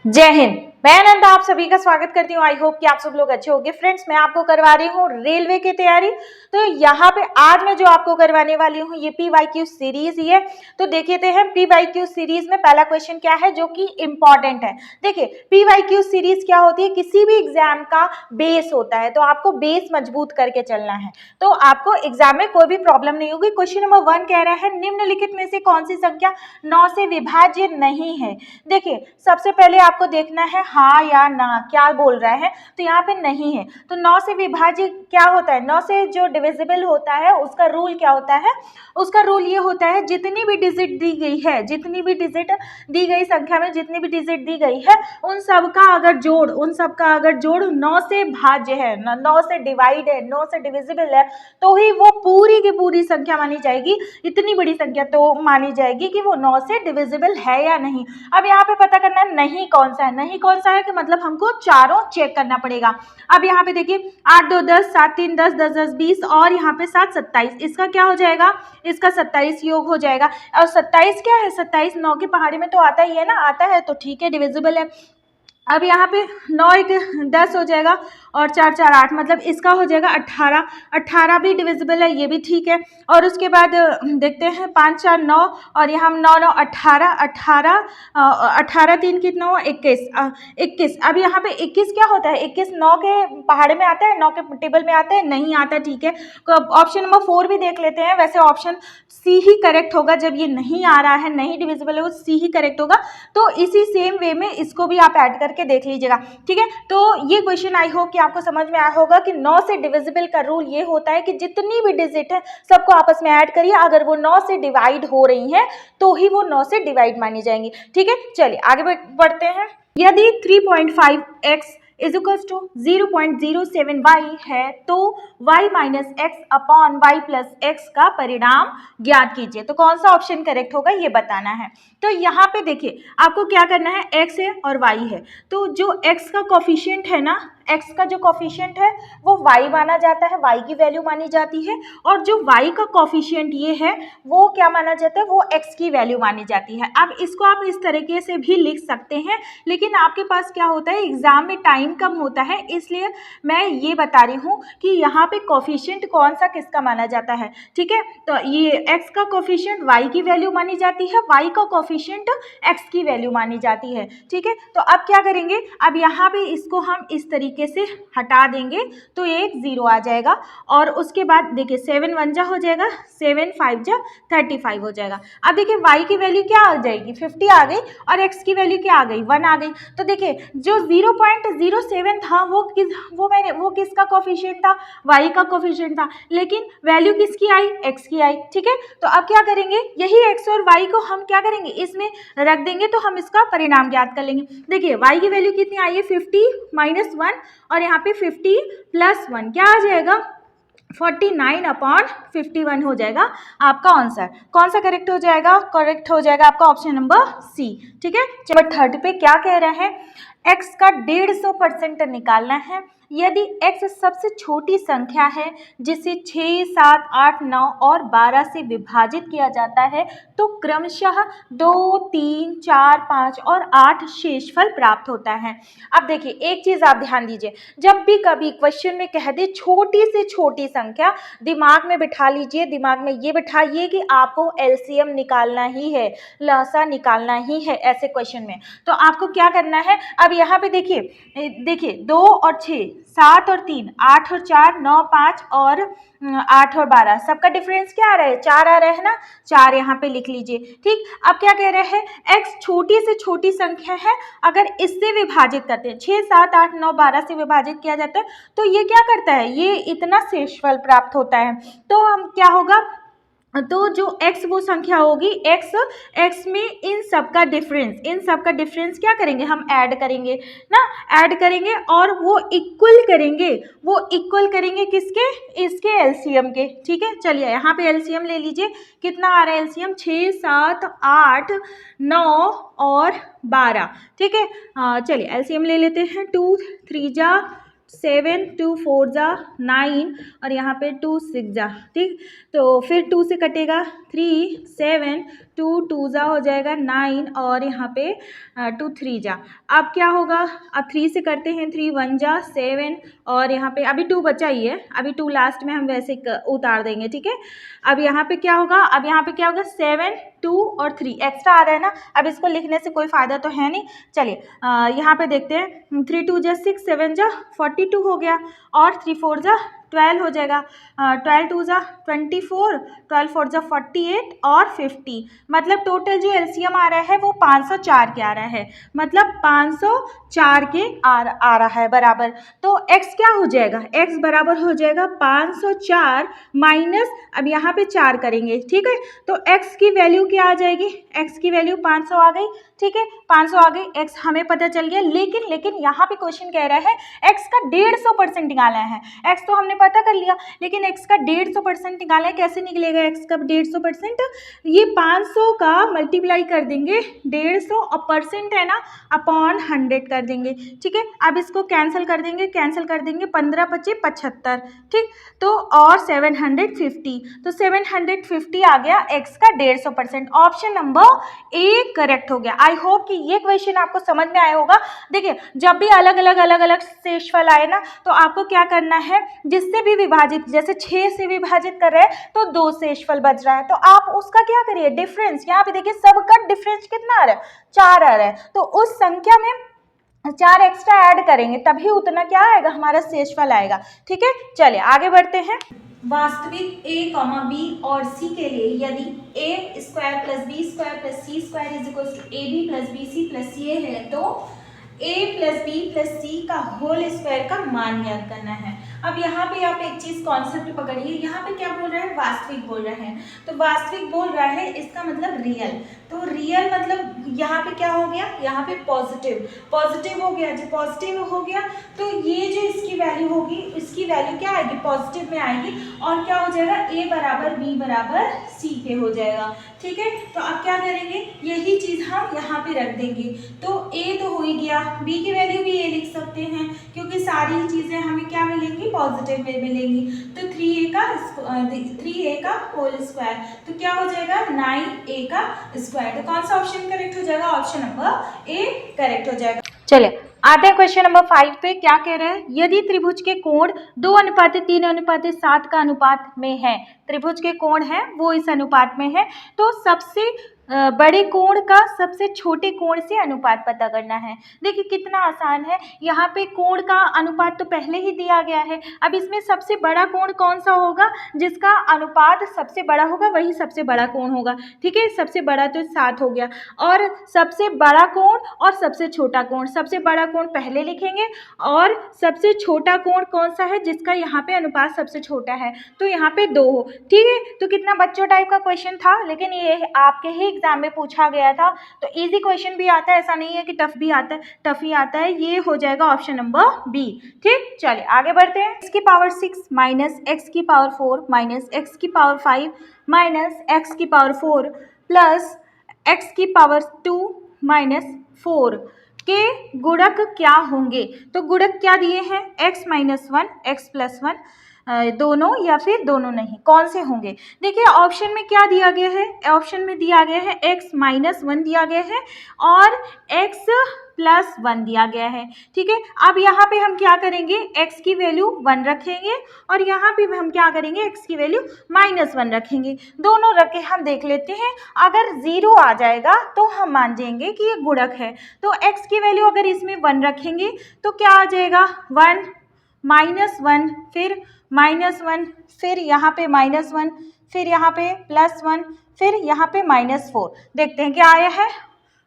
जय हिंद। मैं अनंत आप सभी का स्वागत करती हूँ। आई होप कि आप सब लोग अच्छे होंगे। फ्रेंड्स, मैं आपको करवा रही हूँ रेलवे की तैयारी। तो यहाँ पे आज मैं जो आपको करवाने वाली हूँ ये PYQ सीरीज ही है। तो देख लेते हैं PYQ सीरीज में पहला क्वेश्चन क्या है जो कि इम्पॉर्टेंट है। देखिए, PYQ सीरीज क्या होती है, किसी भी एग्जाम का बेस होता है, तो आपको बेस मजबूत करके चलना है, तो आपको एग्जाम में कोई भी प्रॉब्लम नहीं होगी। क्वेश्चन नंबर 1 कह रहा है निम्नलिखित में से कौन सी संख्या 9 से विभाज्य नहीं है। देखिए, सबसे पहले आपको देखना है हाँ या ना, क्या बोल रहा है। तो यहाँ पे नहीं है, तो 9 से विभाज्य क्या होता है, 9 से जो डिविजिबल होता है उसका रूल क्या होता है। उसका रूल ये होता है जितनी भी डिजिट दी गई है, जितनी भी डिजिट दी गई संख्या में जितनी भी डिजिट दी गई है उन सब का अगर जोड़ 9 से भाज्य है, 9 से डिवाइड है, 9 से डिविजिबल है, तो ही वो पूरी की पूरी संख्या मानी जाएगी। इतनी बड़ी संख्या तो मानी जाएगी कि वो 9 से डिविजिबल है या नहीं। अब यहाँ पे पता करना है नहीं कौन सा है। नहीं कौन सा है कि मतलब हमको चारों चेक करना पड़ेगा। अब यहाँ पे देखिए 8 2 10, 7 3 10, 10 10 20 और यहाँ पे 7 27, इसका क्या हो जाएगा, इसका 27 योग हो जाएगा। और 27 क्या है, 27 9 की पहाड़ी में तो आता ही है ना, आता है तो ठीक है, डिविजिबल है। अब यहाँ पे 9 1 10 हो जाएगा और 4 4 8, मतलब इसका हो जाएगा 18। 18 भी डिविजिबल है, ये भी ठीक है। और उसके बाद देखते हैं 5 4 9 और यहाँ 9 9 18 18 18 3 कितना हुआ 21 21। अब यहाँ पे 21 क्या होता है, 21 9 के पहाड़े में आता है, 9 के टेबल में आता है, नहीं आता, ठीक है। ऑप्शन नंबर 4 भी देख लेते हैं। वैसे ऑप्शन सी ही करेक्ट होगा, जब ये नहीं आ रहा है, नहीं डिविजिबल है, वो सी ही करेक्ट होगा। तो इसी सेम वे में इसको भी आप ऐड करके देख लीजिएगा, ठीक है। तो ये क्वेश्चन आई होप कि आपको समझ में आया होगा कि 9 से डिविजिबल का रूल ये होता है कि जितनी भी डिजिट है सबको आपस में ऐड करिए, अगर वो 9 से डिवाइड हो रही हैं तो ही वो 9 से डिवाइड मानी जाएंगी, ठीक है। चलिए आगे बढ़ते हैं। यदि 3.5x is equals to 0.07y है तो y minus x upon y plus x का परिणाम ज्ञात कीजिए। तो कौन सा ऑप्शन करेक्ट होगा ये बताना है। तो यहाँ पे देखिए आपको क्या करना है, x है और y है, तो जो x का कोफिशिएंट है ना, x का जो कोफिशिएंट है वो y माना जाता है, y की वैल्यू मानी जाती है। और जो y का कोफिशिएंट ये है वो क्या माना जाता है, वो x की वैल्यू मानी जाती है। अब इसको आप इस तरीके से भी लिख सकते हैं, लेकिन आपके पास क्या होता है, एग्जाम में टाइम कम होता है, इसलिए मैं ये बता रही हूँ कि यहाँ पे कोफिशिएंट कौन सा किसका माना जाता है, ठीक है। तो ये x का कोफिशिएंट y की वैल्यू मानी जाती है, y का कोफिशिएंट x की वैल्यू मानी जाती है, ठीक है। तो अब क्या करेंगे, अब यहाँ पे इसको हम इस तरीके से हटा देंगे तो एक 0 आ जाएगा। और उसके बाद देखिए 7 1 जा हो जाएगा, 7 5 जा 35 हो जाएगा। अब देखिए y की वैल्यू क्या आ जाएगी, 50 आ गई, और x की वैल्यू क्या आ गई, 1 आ गई। तो देखिए जो 0.07 था वो किसका कोफिशिएंट था, y का कोफिशिएंट था, लेकिन वैल्यू किसकी आई, x की आई, ठीक है। तो अब क्या करेंगे, यही x और y को हम क्या करेंगे, इसमें रख देंगे तो हम इसका परिणाम ज्ञात कर लेंगे। देखिए y की वैल्यू कितनी आई है, 50 माइनस 1, और यहाँ पे 50 प्लस 1 क्या आ जाएगा, 49/51 हो जाएगा आपका आंसर। कौन सा करेक्ट हो जाएगा, करेक्ट हो जाएगा आपका ऑप्शन नंबर सी, ठीक है। नंबर 3 पे क्या कह रहे हैं, x का 150% निकालना है। यदि x सबसे छोटी संख्या है जिसे 6 7 8 9 और 12 से विभाजित किया जाता है तो क्रमशः 2 3 4 5 और 8 शेषफल प्राप्त होता है। अब देखिए एक चीज आप ध्यान दीजिए, जब भी कभी क्वेश्चन में कह दे छोटी से छोटी संख्या, दिमाग में बिठा लीजिए, दिमाग में ये बिठाइए कि आपको एलसीएम निकालना ही है, लसा निकालना ही है ऐसे क्वेश्चन में। तो आपको क्या करना है, अब यहाँ पे देखिए 2 और 6, 7 और 3, 8 और 4, 9 5 और 8 और 12, सबका डिफरेंस क्या आ रहा है, 4 आ रहा है ना, 4 यहाँ पे लिख लीजिए, ठीक। अब क्या कह रहे हैं, x छोटी से छोटी संख्या है, अगर इससे विभाजित करते हैं, 6 7 8 9 12 से विभाजित किया जाता है तो ये क्या करता है, ये इतना शेषफल प्राप्त होता है। तो हम क्या होगा, तो जो x वो संख्या होगी, x में इन सब का डिफरेंस क्या करेंगे, हम ऐड करेंगे ना, ऐड करेंगे और वो इक्वल करेंगे किसके, इसके एलसीएम के, ठीक है। चलिए यहाँ पे एलसीएम ले लीजिए, कितना आ रहा है एलसीएम, 6 7 8 9 और 12, ठीक है। चलिए एलसीएम ले लेते हैं, 2 3 जा 7 2 4 जा 9 और यहाँ पे 2 6 जा, ठीक। तो फिर 2 से कटेगा 3 7 टू टू जा हो जाएगा 9 और यहाँ पे 2 3 जा। अब क्या होगा, अब 3 से करते हैं, 3 1 जा 7 और यहाँ पे अभी 2 बचा ही है, अभी 2 लास्ट में हम वैसे उतार देंगे, ठीक है। अब यहाँ पे क्या होगा, अब यहाँ पे क्या होगा 7 2 और 3 एक्स्ट्रा आ रहा है ना, अब इसको लिखने से कोई फ़ायदा तो है नहीं। चलिए यहाँ पे देखते हैं, 3 2 जा 6 7 जा 42 हो गया और 3 4 जा 12 हो जाएगा, 12 2 जा 24, 12 4 जा 48 और 50। मतलब टोटल जो एलसीएम आ रहा है वो 504 के आ रहा है, मतलब 504 के आ रहा है बराबर। तो x क्या हो जाएगा, x बराबर हो जाएगा 504 माइनस, अब यहाँ पे 4 करेंगे, ठीक है। तो x की वैल्यू क्या आ जाएगी, x की वैल्यू 500 आ गई, ठीक है, 500 आ गई, x हमें पता चल गया। लेकिन यहाँ पे क्वेश्चन कह रहा है x का 150% निकालना है। x तो हमने पता कर लिया, लेकिन x का 150% निकालना है। कैसे निकलेगा x का 150%, ये 500 का मल्टीप्लाई कर देंगे 150 और परसेंट है ना अपॉन 100 कर देंगे, ठीक है। अब इसको कैंसिल कर देंगे, 15 बचे 75, ठीक। तो और 750, तो 750 आ गया x का 150%। ऑप्शन नंबर ए करेक्ट हो गया। आई होप कि ये क्वेश्चन आपको समझ में आया होगा। देखिए जब भी अलग अलग शेषफल आए ना, तो आपको क्या करना है, जिससे भी विभाजित, जैसे 6 से विभाजित कर रहे हैं तो 2 शेषफल बच रहा है, तो आप उसका क्या करिए, डिफरेंस, यहाँ पे देखिए सबका डिफरेंस कितना आ रहा है, 4 आ रहा है, तो उस संख्या में 4 एक्स्ट्रा ऐड करेंगे तभी उतना क्या आएगा, हमारा शेषफल आएगा, ठीक है। चलिए आगे बढ़ते हैं। वास्तविक a, b और c के लिए यदि a square plus b square plus c square is equal to ab plus bc plus ca है, तो a plus b plus c का होल स्क्वायर का मान ज्ञात करना है। अब यहाँ पे आप एक चीज कॉन्सेप्ट पकड़िए, यहाँ पे क्या बोल रहा है, वास्तविक बोल रहा है, तो वास्तविक बोल रहा है इसका मतलब रियल, तो रियल मतलब यहाँ पे क्या हो गया, यहाँ पे पॉजिटिव हो गया। जब पॉजिटिव हो गया तो ये जो इसकी वैल्यू होगी, इसकी वैल्यू क्या आएगी, पॉजिटिव में आएगी, और क्या हो जाएगा, a बराबर b बराबर c के हो जाएगा, ठीक है। तो अब क्या करेंगे, यही चीज हम यहाँ पे रख देंगे, तो a तो हो ही गया, b की वैल्यू भी a लिख सकते हैं क्योंकि सारी चीजें हमें क्या मिलेंगी, पॉजिटिव में मिलेंगी। तो 3a का होल स्क्वायर, तो क्या हो जाएगा 9a का स्क्वायर। तो कौन सा ऑप्शन करेक्ट हो जाएगा, ऑप्शन नंबर ए करेक्ट हो जाएगा। चलिए आते हैं क्वेश्चन नंबर 5 पे। क्या कह रहे हैं, यदि त्रिभुज के कोण 2:3:7 का अनुपात में है, त्रिभुज के कोण है वो इस अनुपात में है, तो सबसे बड़े कोण का सबसे छोटे कोण से अनुपात पता करना है। देखिए कितना आसान है, यहाँ पे कोण का अनुपात तो पहले ही दिया गया है। अब इसमें सबसे बड़ा कोण कौन सा होगा, जिसका अनुपात सबसे बड़ा होगा वही सबसे बड़ा कोण होगा, ठीक है। सबसे बड़ा तो 7 हो गया, और सबसे बड़ा कोण और सबसे छोटा कोण, सबसे बड़ा कोण पहले लिखेंगे और सबसे छोटा कोण कौन सा है जिसका यहाँ पे अनुपात सबसे छोटा है, तो यहाँ पे 2 हो, ठीक है। तो कितना बच्चों टाइप का क्वेश्चन था, लेकिन ये आपके ही एग्जाम में पूछा गया था, तो इजी क्वेश्चन भी आता है, ऐसा नहीं है कि टफ भी आता है, टफ ही आता है। ये हो जाएगा ऑप्शन नंबर बी, ठीक। चलिए आगे बढ़ते हैं। x की पावर 6 माइनस x की पावर 4 माइनस x की पावर 5 माइनस x की पावर 4 प्लस x की पावर 2 माइनस 4 के गुणक क्या होंगे। तो गुणक क्या दिए हैं, x माइनस 1 x प्लस 1, दोनों या फिर दोनों नहीं, कौन से होंगे। देखिए ऑप्शन में क्या दिया गया है, ऑप्शन में दिया गया है x माइनस 1 दिया गया है और x प्लस 1 दिया गया है, ठीक है। अब यहाँ पे हम क्या करेंगे, x की वैल्यू 1 रखेंगे और यहाँ पे हम क्या करेंगे, x की वैल्यू माइनस 1 रखेंगे। दोनों रख के हम देख लेते हैं, अगर 0 आ जाएगा तो हम मान जाएंगे कि ये गुणक है। तो x की वैल्यू अगर इसमें 1 रखेंगे तो क्या आ जाएगा, 1 माइनस 1 फिर माइनस 1 फिर यहाँ पे माइनस 1 फिर यहाँ पे प्लस 1 फिर यहाँ पे माइनस 4। देखते हैं क्या आया है,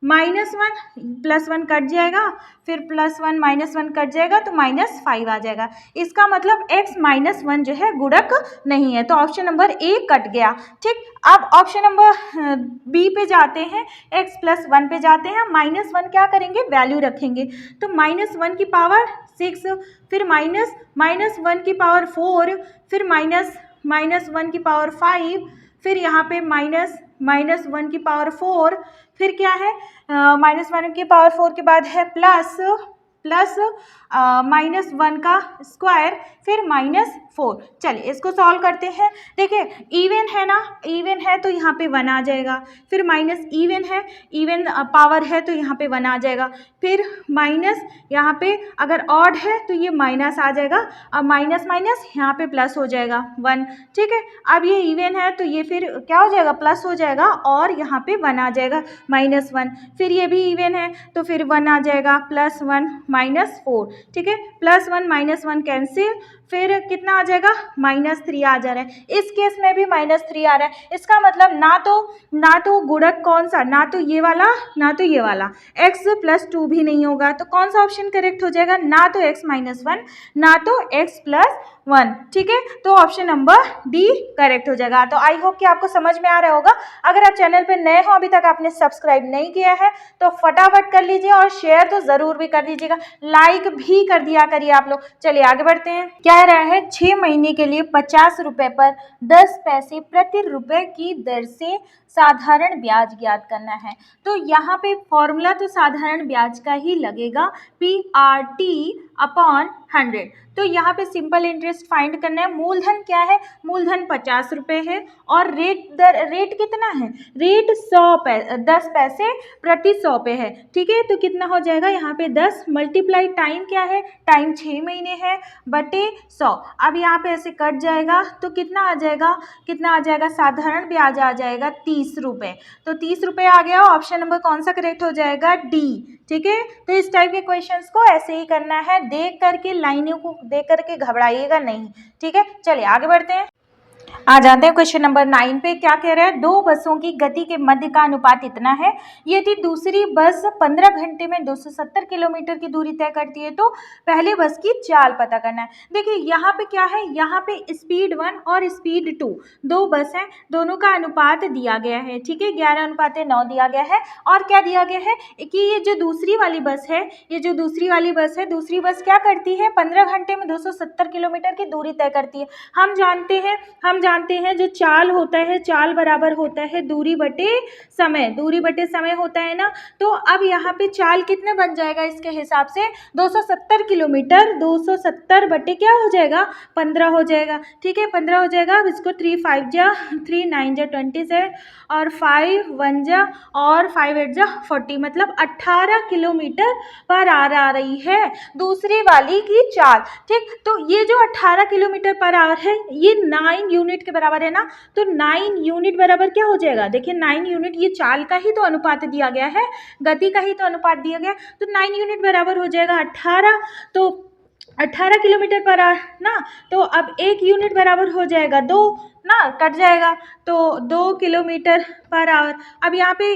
माइनस 1 प्लस 1 कट जाएगा, फिर प्लस 1 माइनस 1 कट जाएगा तो माइनस 5 आ जाएगा। इसका मतलब x माइनस 1 जो है गुणक नहीं है, तो ऑप्शन नंबर ए कट गया, ठीक। अब ऑप्शन नंबर बी पे जाते हैं, x प्लस 1 पे जाते हैं, माइनस 1 क्या करेंगे, वैल्यू रखेंगे, तो माइनस 1 की पावर 6 फिर माइनस 1 की पावर 4 फिर माइनस 1 की पावर 5 फिर यहाँ पे माइनस 1 की पावर 4 फिर क्या है, माइनस 1 की पावर 4 के बाद है प्लस प्लस -1 का स्क्वायर फिर -4। चलिए इसको सॉल्व करते हैं। देखिए इवन है ना, इवन है तो यहाँ पे 1 आ जाएगा, फिर माइनस इवन है, इवन पावर है तो यहाँ पे 1 आ जाएगा, फिर माइनस यहाँ पे अगर ऑड है तो ये माइनस आ जाएगा, अब माइनस माइनस यहाँ पे प्लस हो जाएगा 1। ठीक है, अब ये इवन है तो ये फिर क्या हो जाएगा, प्लस हो जाएगा और यहाँ पे 1 आ जाएगा -1। फिर ये भी इवन है तो फिर 1 आ जाएगा, +1 -4। ठीक है, +1 -1 कैंसिल, फिर कितना आ जाएगा, -3 आ जा रहा है। इस केस में भी -3 आ रहा है। इसका मतलब ना तो गुणक कौन सा, ना तो ये वाला ना तो ये वाला, x + 2 भी नहीं होगा। तो कौन सा ऑप्शन करेक्ट हो जाएगा, ना तो x - 1 ना तो x + 1। ठीक है, तो ऑप्शन नंबर डी करेक्ट हो जाएगा। तो आई होप कि आपको समझ में आ रहा होगा। अगर आप चैनल पे नए हो, अभी तक आपने सब्सक्राइब नहीं किया है तो फटाफट कर लीजिए और शेयर तो जरूर भी कर दीजिएगा, लाइक भी कर दिया करिए आप लोग। चलिए आगे बढ़ते हैं। क्या रहा है, 6 महीने के लिए 50 रुपए पर 10 पैसे प्रति रुपए की दर से साधारण ब्याज ज्ञात करना है। तो यहाँ पे फॉर्मूला तो साधारण ब्याज का ही लगेगा, PRT/100। तो यहाँ पे सिंपल इंटरेस्ट फाइंड करना है। मूलधन क्या है, मूलधन 50 रुपये है और रेट कितना है, रेट 10 पैसे प्रति 100 पे है। ठीक है, तो कितना हो जाएगा यहाँ पे 10 मल्टीप्लाई टाइम क्या है, टाइम 6 महीने है बटे 100। अब यहाँ पे ऐसे कट जाएगा तो कितना आ जाएगा, साधारण ब्याज आ जाएगा 30 रुपये। तो 30 रुपये आ गया। ऑप्शन नंबर कौन सा करेक्ट हो जाएगा, डी। ठीक है, तो इस टाइप के क्वेश्चंस को ऐसे ही करना है, देख करके लाइनों को देख करके घबराइएगा नहीं। ठीक है, चलिए आगे बढ़ते हैं। आ जाते हैं क्वेश्चन नंबर 9 पे। क्या कह रहा है, 2 बसों की गति के मध्य का अनुपात इतना है, यदि दूसरी बस 15 घंटे में 270 किलोमीटर की दूरी तय करती है तो पहले बस की चाल पता करना है। देखिए यहाँ पे क्या है, यहाँ पे स्पीड 1 और स्पीड 2 दो बस हैं, दोनों का अनुपात दिया गया है। ठीक है, 11:9 दिया गया है। और क्या दिया गया है कि ये जो दूसरी वाली बस है, दूसरी बस क्या करती है, 15 घंटे में 270 किलोमीटर की दूरी तय करती है। हम जानते हैं जो चाल होता है, चाल बराबर होता है दूरी बटे समय होता है ना। तो अब यहाँ पे चाल कितने बन जाएगा, इसके हिसाब से 270 किलोमीटर, 270 बटे क्या हो जाएगा, 15 हो जाएगा। ठीक है, 15 हो जाएगा। अब इसको 3 5 जा 3 9 जा 27 और 5 1 जा और 5 8 जा 40, मतलब 18 किलोमीटर पर आवर आ रही है दूसरी वाली की चाल। ठीक, तो ये जो 18 किलोमीटर पर आवर है ये 9 यूनिट के बराबर है ना। तो 9 यूनिट बराबर क्या हो जाएगा, देखिए 9 यूनिट ये चाल का ही तो अनुपात दिया गया है, गति का ही तो अनुपात दिया गया है। तो 9 यूनिट बराबर हो जाएगा 18, तो 18 किलोमीटर पर आवर ना। तो अब 1 यूनिट बराबर हो जाएगा 2 ना, कट जाएगा तो 2 किलोमीटर पर आवर। अब यहाँ पे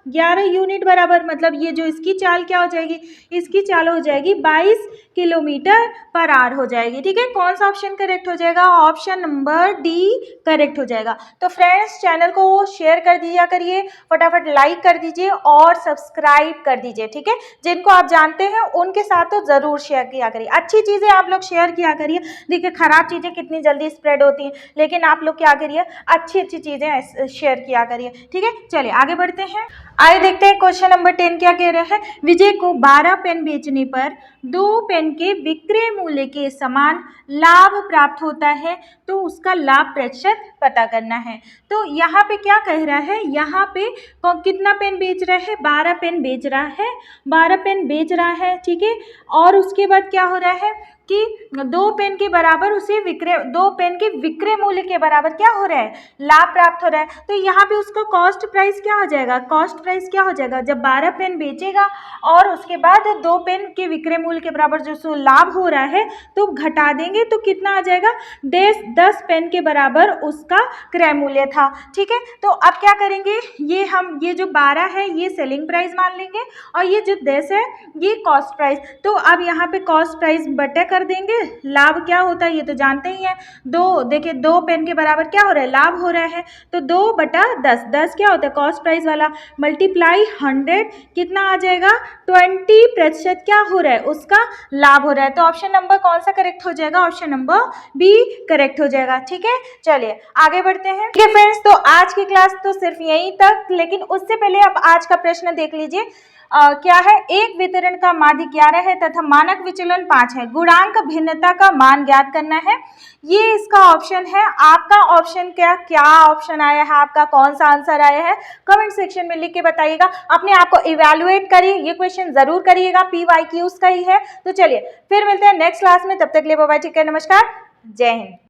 11 यूनिट बराबर, मतलब ये जो इसकी चाल क्या हो जाएगी, इसकी चाल हो जाएगी 22 किलोमीटर पर आवर हो जाएगी। ठीक है, कौन सा ऑप्शन करेक्ट हो जाएगा, ऑप्शन नंबर डी करेक्ट हो जाएगा। तो फ्रेंड्स चैनल को शेयर कर दिया करिए, फटाफट लाइक कर दीजिए और सब्सक्राइब कर दीजिए। ठीक है, जिनको आप जानते हैं उनके साथ तो ज़रूर शेयर किया करिए, अच्छी चीज़ें आप लोग शेयर किया करिए। देखिए खराब चीज़ें कितनी जल्दी स्प्रेड होती हैं, लेकिन आप लोग क्या करिए, अच्छी चीज़ें शेयर किया करिए। ठीक है, चलिए आगे बढ़ते हैं। आइए देखते हैं क्वेश्चन नंबर 10 क्या कह रहा है। विजय को 12 पेन बेचने पर 2 पेन के विक्रय मूल्य के समान लाभ प्राप्त होता है, तो उसका लाभ प्रतिशत पता करना है। तो यहाँ पे क्या कह रहा है, यहाँ पे कितना पेन बेच रहा है, 12 पेन बेच रहा है, 12 पेन बेच रहा है। ठीक है, और उसके बाद क्या हो रहा है कि 2 पेन के बराबर उसे 2 पेन के विक्रय मूल्य के बराबर क्या हो रहा है, लाभ प्राप्त हो रहा है। तो यहाँ पे उसका कॉस्ट प्राइस क्या हो जाएगा, कॉस्ट प्राइस क्या हो जाएगा, जब 12 पेन बेचेगा और उसके बाद 2 पेन के विक्रय मूल्य के बराबर जो लाभ हो रहा है तो घटा देंगे तो कितना आ जाएगा, 10 पेन के बराबर उसका क्रय मूल्य था। ठीक है, तो अब क्या करेंगे, ये जो 12 है ये सेलिंग प्राइस मान लेंगे और ये जो 10 है ये कॉस्ट प्राइस। तो अब यहाँ पे कॉस्ट प्राइस बटे कर देंगे, लाभ क्या होता है ये तो जानते ही हैं, 2 देखिए 2 पेन के बराबर क्या हो रहा है, लाभ हो रहा है, तो 2/10, 10 क्या होता है कॉस्ट प्राइस वाला, मल्टीप्लाई 100 कितना आ जाएगा, 20% क्या हो रहा है, उसका लाभ हो रहा है। तो ऑप्शन नंबर कौन सा करेक्ट हो जाएगा, ऑप्शन नंबर बी करेक्ट हो जाएगा। ठीक है, चलिए आगे बढ़ते हैं। ठीक है फ्रेंड्स, तो आज की क्लास तो सिर्फ यहीं तक, लेकिन उससे पहले आप आज का प्रश्न देख लीजिए। क्या है, एक वितरण का माध्य 11 है तथा मानक विचलन 5 है। गुणांक भिन्नता का मान ज्ञात करना है, ये इसका ऑप्शन है। आपका ऑप्शन क्या ऑप्शन आया है, आपका कौन सा आंसर आया है, कमेंट सेक्शन में लिख के बताइएगा। अपने आप को इवैल्यूएट करिए, ये क्वेश्चन जरूर करिएगा, PYQs का ही है। तो चलिए फिर मिलते हैं नेक्स्ट क्लास में, तब तक के लिए बाय बाय, ठीक है, नमस्कार, जय हिंद।